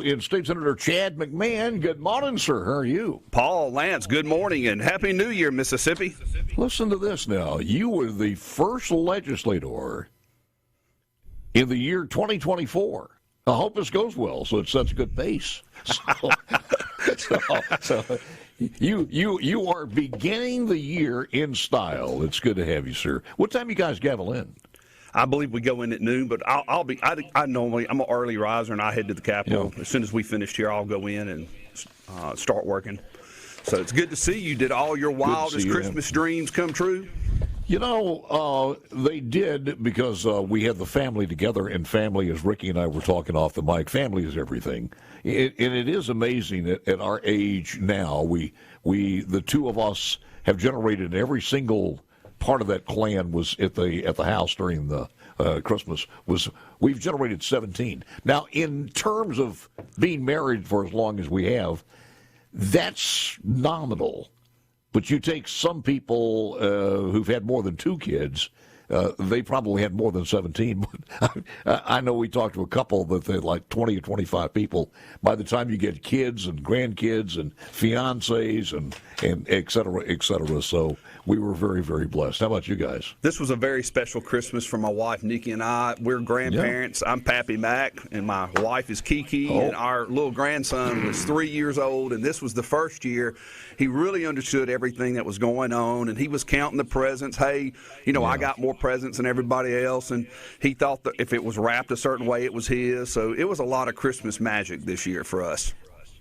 In State Senator Chad McMahan. Good morning, sir. How are you? Paul, Lance, good morning and Happy New Year, Mississippi. Listen to this now. You were the first legislator in the year 2024. I hope this goes well, so it's such a good pace. So you are beginning the year in style. It's good to have you, sir. What time you guys gavel in? I believe we go in at noon, but I'm an early riser and I head to the Capitol. Yeah. As soon as we finish here, I'll go in and start working. So it's good to see you. Did all your wildest Christmas dreams come true? You know, they did, because we had the family together, and family, as Ricky and I were talking off the mic, family is everything. And it is amazing that at our age now, we the two of us have generated every single part of that clan was at the house during the Christmas. We've generated 17. Now, in terms of being married for as long as we have, that's nominal. But you take some people who've had more than 2 kids, they probably had more than 17. I know we talked to a couple that they had like 20 or 25 people. By the time you get kids and grandkids and fiancés and et cetera, so we were very, very blessed. How about you guys? This was a very special Christmas for my wife, Nikki, and I. We're grandparents. Yeah. I'm Pappy Mac, and my wife is Kiki, and our little grandson was 3 years old, and this was the first year he really understood everything that was going on, and he was counting the presents. Hey, I got more presents than everybody else, and he thought that if it was wrapped a certain way, it was his. So it was a lot of Christmas magic this year for us.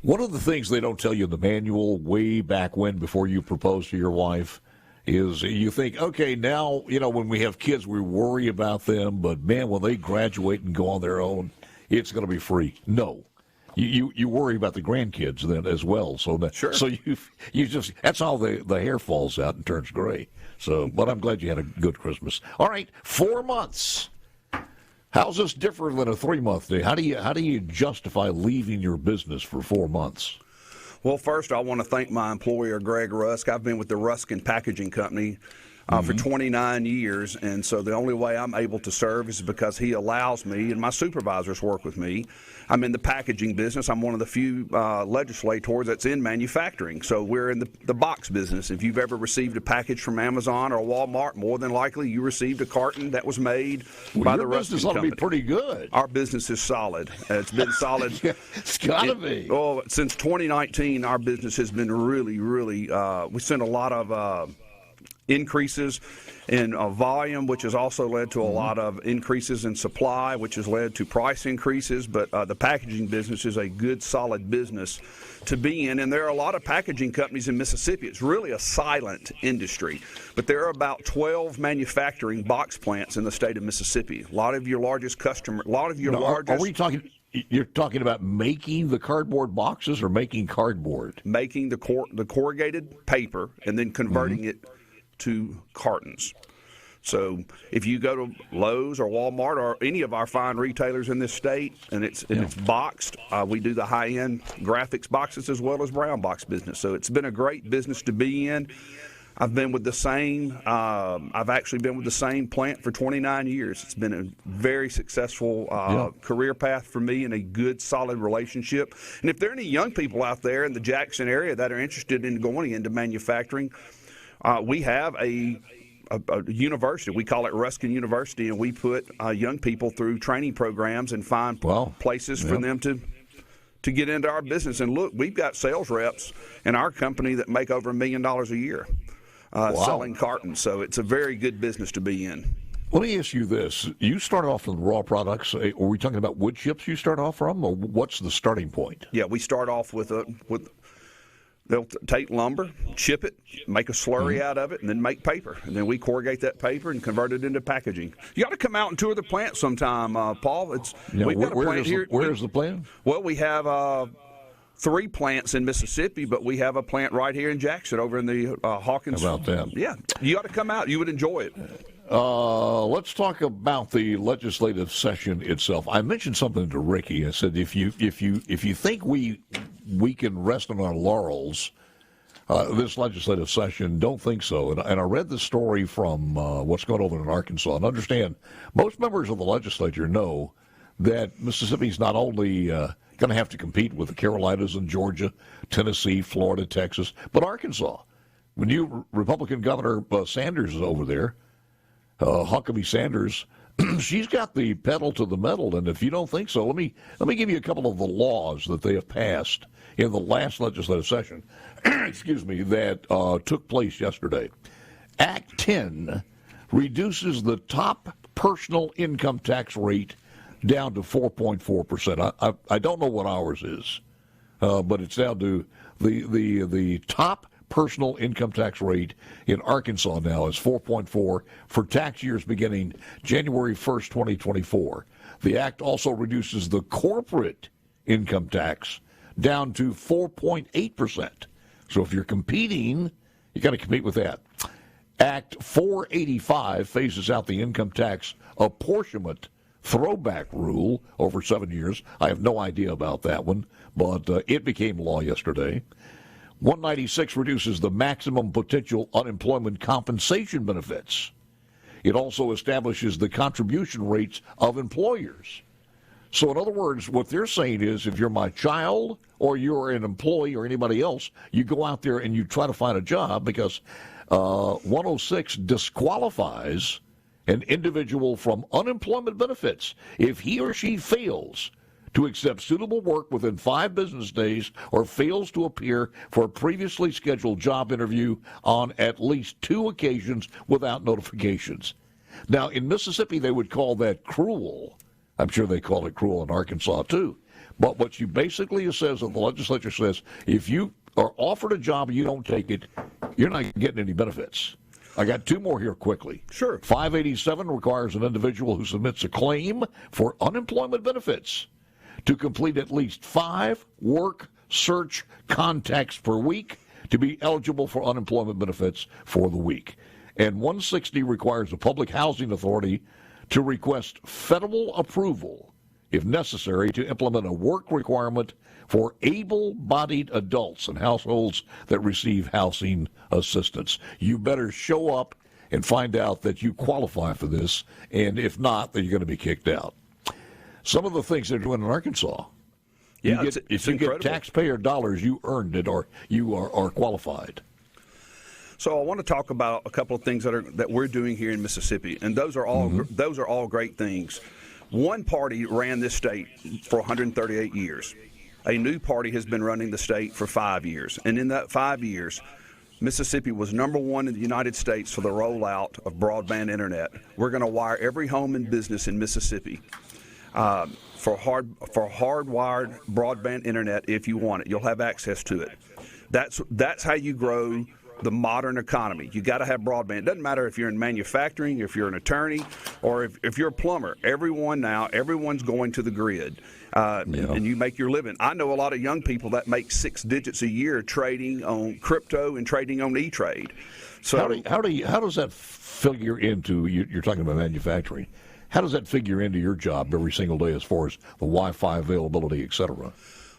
One of the things they don't tell you in the manual way back when, before you propose to your wife, is you think, okay, now, when we have kids, we worry about them, but man, when they graduate and go on their own, it's going to be free. No. You worry about the grandkids then as well. So you just, that's how the hair falls out and turns gray. So, but I'm glad you had a good Christmas. All right, 4 months. How's this different than a 3-month day? How do you justify leaving your business for 4 months? Well, first, I want to thank my employer, Greg Rusk. I've been with the Ruskin Packaging Company for 29 years, and so the only way I'm able to serve is because he allows me, and my supervisors work with me. I'm in the packaging business. I'm one of the few legislators that's in manufacturing. So we're in the box business. If you've ever received a package from Amazon or Walmart, more than likely you received a carton that was made by the Ruskin Company. Your business ought to be pretty good. Our business is solid. It's been solid. It's got to be. Well, since 2019, our business has been really, really, we sent a lot of increases in volume, which has also led to a lot of increases in supply, which has led to price increases. But the packaging business is a good, solid business to be in. And there are a lot of packaging companies in Mississippi. It's really a silent industry. But there are about 12 manufacturing box plants in the state of Mississippi. A lot of your largest customers, Are we talking... You're talking about making the cardboard boxes or making cardboard? Making the corrugated paper and then converting it to cartons. So if you go to Lowe's or Walmart or any of our fine retailers in this state and it's boxed, we do the high-end graphics boxes as well as brown box business. So it's been a great business to be in. I've been with the same. I've actually been with the same plant for 29 years. It's been a very successful career path for me and a good, solid relationship. And if there are any young people out there in the Jackson area that are interested in going into manufacturing, we have a university. We call it Ruskin University, and we put young people through training programs and find places for them to get into our business. And look, we've got sales reps in our company that make over $1 million a year selling cartons. So it's a very good business to be in. Let me ask you this. You start off with raw products. Are we talking about wood chips you start off from, or what's the starting point? Yeah, we start off with they'll take lumber, chip it, make a slurry out of it, and then make paper. And then we corrugate that paper and convert it into packaging. You got to come out and tour the plant sometime, Paul. We've got a plant here. Where's the plant? Well, we have 3 plants in Mississippi, but we have a plant right here in Jackson over in the Hawkins. How about that? Yeah. You ought to come out. You would enjoy it. Let's talk about the legislative session itself. I mentioned something to Ricky. I said, if you think we can rest on our laurels this legislative session, don't think so. And I read the story from what's going on in Arkansas. And understand, most members of the legislature know that Mississippi's not only got going to have to compete with the Carolinas and Georgia, Tennessee, Florida, Texas, but Arkansas. When new Republican Governor Sanders is over there, Huckabee Sanders, she's got the pedal to the metal. And if you don't think so, let me give you a couple of the laws that they have passed in the last legislative session. Excuse me, that took place yesterday. Act 10 reduces the top personal income tax rate down to 4.4%. I don't know what ours is, but it's down to the top personal income tax rate in Arkansas now is 4.4 for tax years beginning January 1st, 2024. The act also reduces the corporate income tax down to 4.8%. So if you're competing, you got to compete with that. Act 485 phases out the income tax apportionment throwback rule over 7 years. I have no idea about that one, but it became law yesterday. 196 reduces the maximum potential unemployment compensation benefits. It also establishes the contribution rates of employers. So in other words, what they're saying is if you're my child or you're an employee or anybody else, you go out there and you try to find a job because 106 disqualifies an individual from unemployment benefits if he or she fails to accept suitable work within 5 business days or fails to appear for a previously scheduled job interview on at least 2 occasions without notifications. Now, in Mississippi, they would call that cruel. I'm sure they call it cruel in Arkansas, too. But what you basically says, and the legislature says, if you are offered a job and you don't take it, you're not getting any benefits. I got 2 more here quickly. Sure. 587 requires an individual who submits a claim for unemployment benefits to complete at least 5 work search contacts per week to be eligible for unemployment benefits for the week. And 160 requires a public housing authority to request federal approval, if necessary, to implement a work requirement for able-bodied adults in households that receive housing assistance. You better show up and find out that you qualify for this, and if not, then you're going to be kicked out. Some of the things they're doing in Arkansas, it's you incredible. get taxpayer dollars, you earned it, or you are qualified. So I want to talk about a couple of things that we're doing here in Mississippi, and those are all great things. One party ran this state for 138 years. A new party has been running the state for 5 years, and in that 5 years, Mississippi was number 1 in the United States for the rollout of broadband internet. We're going to wire every home and business in Mississippi for hardwired broadband internet if you want it. You'll have access to it. That's how you grow the modern economy. You got to have broadband. It doesn't matter if you're in manufacturing, if you're an attorney, or if you're a plumber. Everyone's going to the grid, and you make your living. I know a lot of young people that make 6 digits a year trading on crypto and trading on E-Trade. So how does that figure into, you're talking about manufacturing, how does that figure into your job every single day as far as the Wi-Fi availability, et cetera?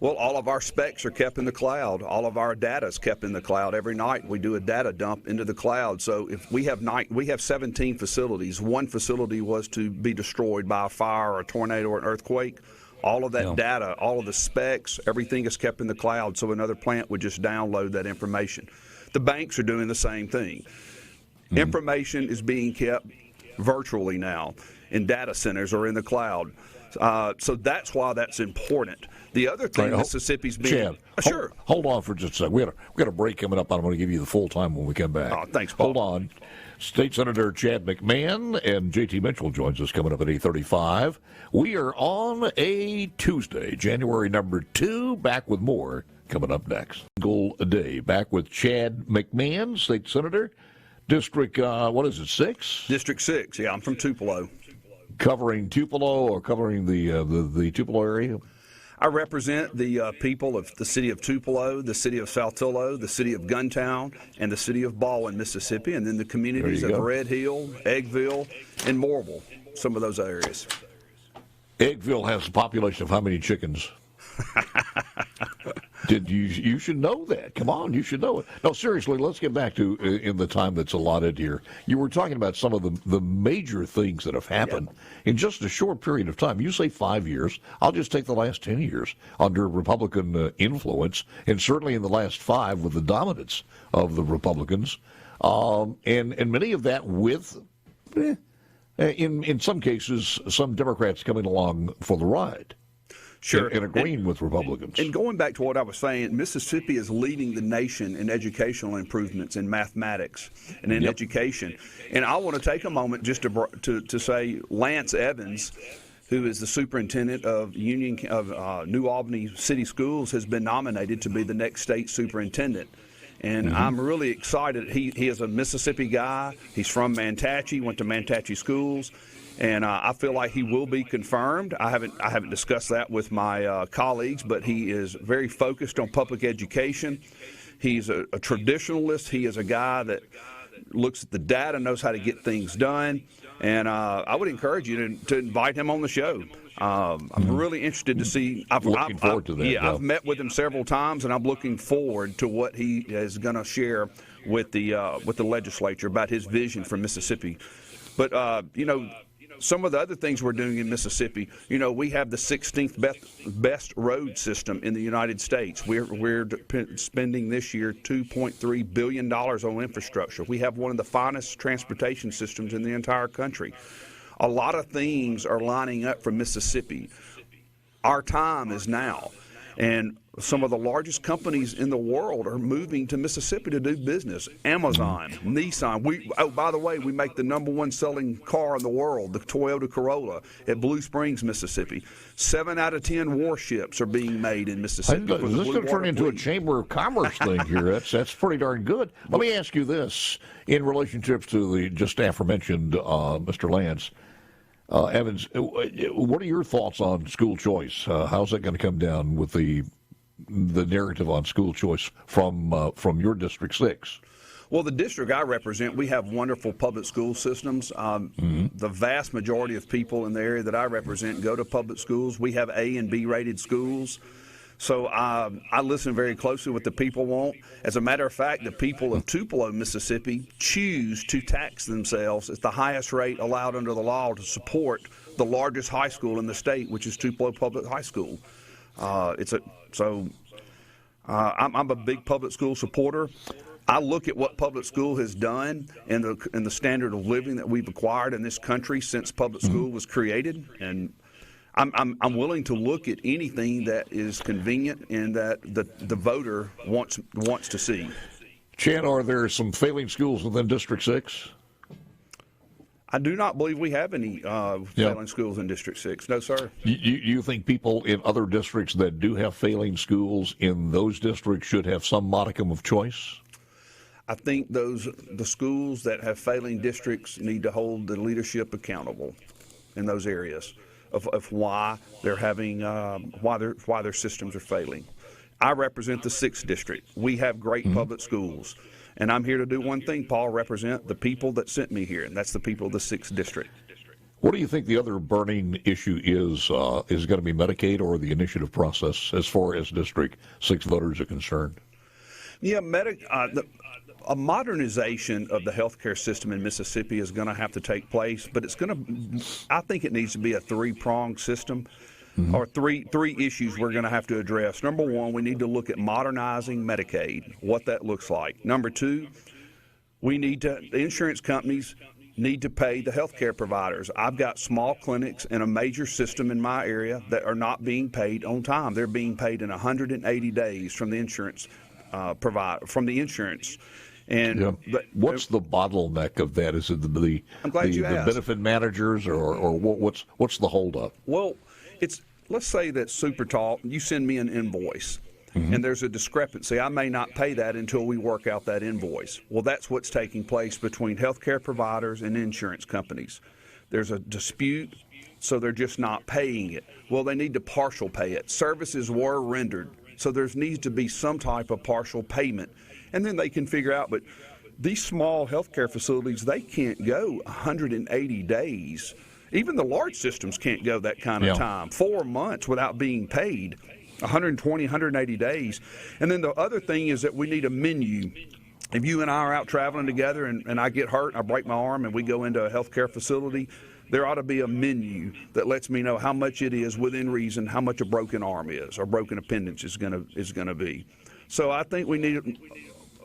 Well, all of our specs are kept in the cloud. All of our data is kept in the cloud. Every night we do a data dump into the cloud. So if we have 17 facilities. One facility was to be destroyed by a fire or a tornado or an earthquake. All of that data, all of the specs, everything is kept in the cloud. So another plant would just download that information. The banks are doing the same thing. Information is being kept virtually now in data centers or in the cloud. So that's why that's important. The other thing Mississippi's being... Chad, sure. Hold on for just a second. We got a break coming up. I'm going to give you the full time when we come back. Oh, thanks, Paul. Hold on. State Senator Chad McMahan and J.T. Mitchell joins us coming up at 8:35. We are on a Tuesday, January number 2, back with more coming up next. Goal a day. Back with Chad McMahan, State Senator, District, 6? District 6, yeah. I'm from Tupelo. Covering Tupelo or covering the Tupelo area? I represent the people of the city of Tupelo, the city of Saltillo, the city of Guntown, and the city of Baldwin, Mississippi, and then the communities of Red Hill, Eggville, and Morville, some of those areas. Eggville has a population of how many chickens? You should know that. Come on, you should know it. No, seriously, let's get back to in the time that's allotted here. You were talking about some of the major things that have happened in just a short period of time. You say 5 years. I'll just take the last 10 years under Republican influence, and certainly in the last 5 with the dominance of the Republicans, and many of that with, in some cases, some Democrats coming along for the ride. Sure. And agreeing with Republicans. And going back to what I was saying, Mississippi is leading the nation in educational improvements in mathematics and in education. And I want to take a moment just to say Lance Evans, who is the superintendent of New Albany City Schools, has been nominated to be the next state superintendent. And I'm really excited. He is a Mississippi guy. He's from Mantachie, went to Mantachie schools. And I feel like he will be confirmed. I haven't discussed that with my colleagues, but he is very focused on public education. He's a traditionalist. He is a guy that looks at the data, knows how to get things done. And I would encourage you to invite him on the show. I'm really interested to see. Looking forward to that. Yeah, I've met with him several times, and I'm looking forward to what he is going to share with the legislature about his vision for Mississippi. But some of the other things we're doing in Mississippi, we have the 16th best road system in the United States. We're spending this year $2.3 billion on infrastructure. We have one of the finest transportation systems in the entire country. A lot of things are lining up for Mississippi. Our time is now. And some of the largest companies in the world are moving to Mississippi to do business. Amazon, Nissan. By the way, we make the #1 selling car in the world, the Toyota Corolla, at Blue Springs, Mississippi. 7 out of 10 warships are being made in Mississippi. Is this going to turn into a Chamber of Commerce thing here? That's pretty darn good. Let me ask you this in relationship to the just aforementioned Mr. Lance Evans. What are your thoughts on school choice? How's that going to come down with the narrative on school choice from your District 6? Well, the district I represent, we have wonderful public school systems. The vast majority of people in the area that I represent go to public schools. We have A and B rated schools. So I listen very closely what the people want. As a matter of fact, the people of Tupelo, Mississippi, choose to tax themselves at the highest rate allowed under the law to support the largest high school in the state, which is Tupelo Public High School. I'm a big public school supporter. I look at what public school has done and the standard of living that we've acquired in this country since public school was created, and I'm willing to look at anything that is convenient and that the voter wants to see. Chad, are there some failing schools within District 6? I do not believe we have any failing schools in District 6. No, sir. You think people in other districts that do have failing schools in those districts should have some modicum of choice? I think the schools that have failing districts need to hold the leadership accountable in those areas of why they're having why their systems are failing. I represent the 6th district. We have great public schools. And I'm here to do one thing, Paul, represent the people that sent me here, and that's the people of the 6th district. What do you think the other burning issue is? Is it going to be Medicaid or the initiative process as far as District 6 voters are concerned? Yeah, a modernization of the healthcare system in Mississippi is going to have to take place, but I think it needs to be a 3-pronged system. Or three issues we're going to have to address. Number one, we need to look at modernizing Medicaid, what that looks like. Number two, the insurance companies need to pay the health care providers. I've got small clinics in a major system in my area that are not being paid on time. They're being paid in 180 days from the insurance And what's the bottleneck of that? Is it the benefit managers, or what's the holdup? Well, let's say that SuperTalk, you send me an invoice, and there's a discrepancy. I may not pay that until we work out that invoice. Well, that's what's taking place between healthcare providers and insurance companies. There's a dispute, so they're just not paying it. Well, they need to partial pay it. Services were rendered, so there needs to be some type of partial payment. And then they can figure out, but these small healthcare facilities, they can't go 180 days. Even the large systems can't go that kind of time, 4 months without being paid. 120, 180 days. And then the other thing is that we need a menu. If you and I are out traveling together and I get hurt, I break my arm, and we go into a healthcare facility, there ought to be a menu that lets me know how much it is within reason, how much a broken arm is or broken appendage is going to be. So I think we need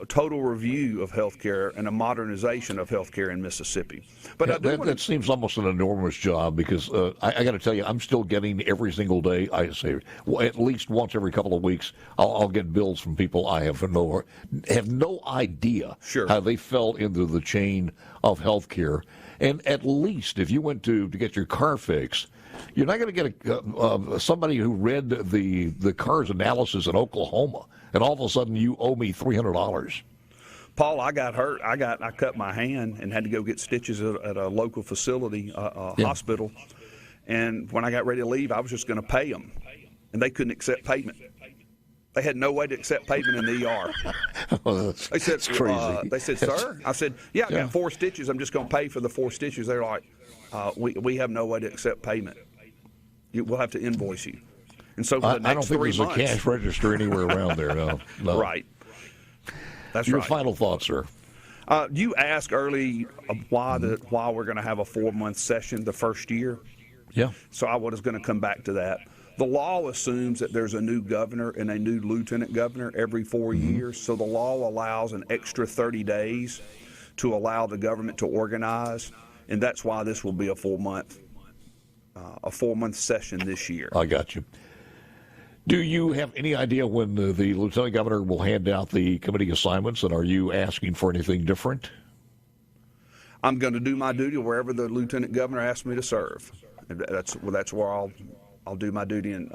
a total review of healthcare and a modernization of healthcare in Mississippi. But that seems almost an enormous job because I got to tell you, I'm still getting every single day. I say at least once every couple of weeks, I'll get bills from people I have no idea how they fell into the chain of healthcare. And at least if you went to get your car fixed, you're not going to get somebody who read the car's analysis in Oklahoma, and all of a sudden you owe me $300. Paul, I got hurt. I cut my hand and had to go get stitches at a local facility, hospital. And when I got ready to leave, I was just going to pay them, and they couldn't accept payment. They had no way to accept payment in the ER. They said, that's crazy. They said, sir? I said, yeah, I got 4 stitches. I'm just going to pay for the 4 stitches. They're like, we have no way to accept payment. We'll have to invoice you. And so for the next 3 months. I don't think there's a cash register anywhere around there. No. Right. That's Your right. final thoughts, sir. You asked early why we're going to have a 4-month session the first year. Yeah. So I was going to come back to that. The law assumes that there's a new governor and a new lieutenant governor every 4 years. So the law allows an extra 30 days to allow the government to organize, and that's why this will be a 4-month session this year. I got you. Do you have any idea when the lieutenant governor will hand out the committee assignments, and are you asking for anything different? I'm going to do my duty wherever the lieutenant governor asks me to serve. That's where I'll do my duty. And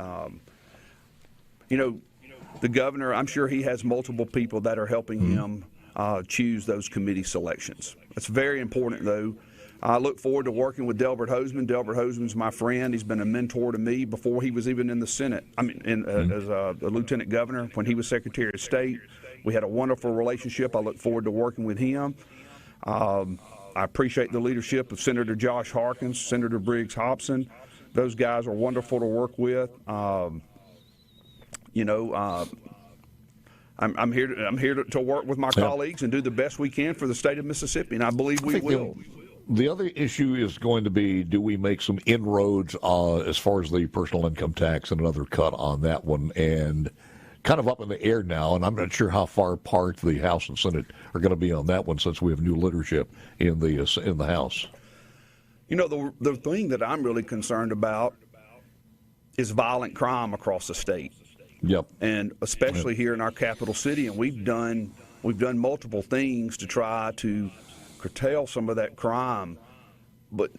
the governor, I'm sure he has multiple people that are helping him choose those committee selections. It's very important, though. I look forward to working with Delbert Hoseman. Delbert Hoseman's my friend. He's been a mentor to me before he was even in the Senate. As a lieutenant governor, when he was Secretary of State, we had a wonderful relationship. I look forward to working with him. I appreciate the leadership of Senator Josh Harkins, Senator Briggs Hobson. Those guys are wonderful to work with. I'm here to work with my colleagues and do the best we can for the state of Mississippi, and I believe we will. The other issue is going to be, do we make some inroads as far as the personal income tax and another cut on that one? And kind of up in the air now, and I'm not sure how far apart the House and Senate are going to be on that one since we have new leadership in the House. The thing that I'm really concerned about is violent crime across the state. Yep. And especially here in our capital city, and we've done multiple things to try to curtail some of that crime. But,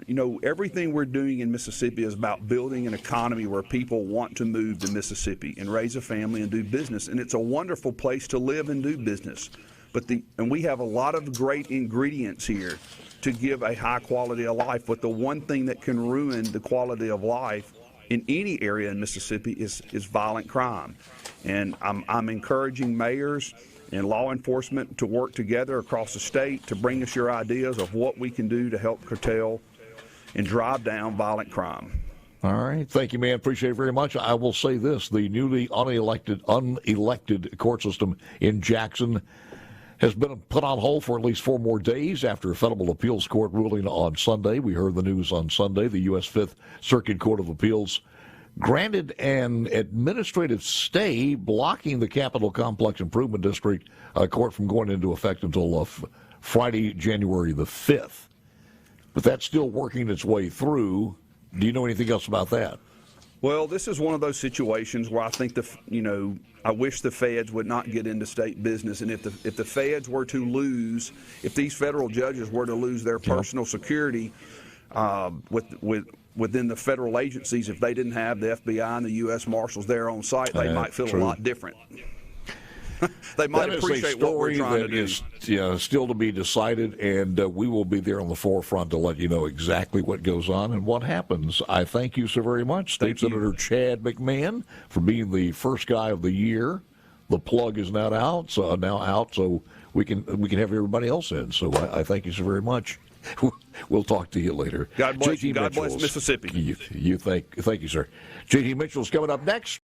everything we're doing in Mississippi is about building an economy where people want to move to Mississippi and raise a family and do business. And it's a wonderful place to live and do business. And we have a lot of great ingredients here to give a high quality of life. But the one thing that can ruin the quality of life in any area in Mississippi is violent crime. And I'm encouraging mayors and law enforcement to work together across the state to bring us your ideas of what we can do to help curtail and drive down violent crime. All right. Thank you, man. Appreciate it very much. I will say this. The newly unelected court system in Jackson has been put on hold for at least 4 more days after a federal appeals court ruling on Sunday. We heard the news on Sunday. The U.S. Fifth Circuit Court of Appeals granted an administrative stay blocking the Capitol Complex Improvement District court from going into effect until Friday, January the 5th. But that's still working its way through. Do you know anything else about that? Well, this is one of those situations where I think I wish the feds would not get into state business, and if the feds were to lose, if these federal judges were to lose their personal security within the federal agencies, if they didn't have the FBI and the U.S. Marshals there on site, they might feel a lot different. They might appreciate what we're trying to do. That is still to be decided, and we will be there on the forefront to let you know exactly what goes on and what happens. I thank you so very much, State Senator Chad McMahan, for being the first guy of the year. The plug is now out, so we can have everybody else in. So I thank you so very much. We'll talk to you later. God bless you. God bless Mississippi. Thank you, sir. J.T. Mitchell's coming up next.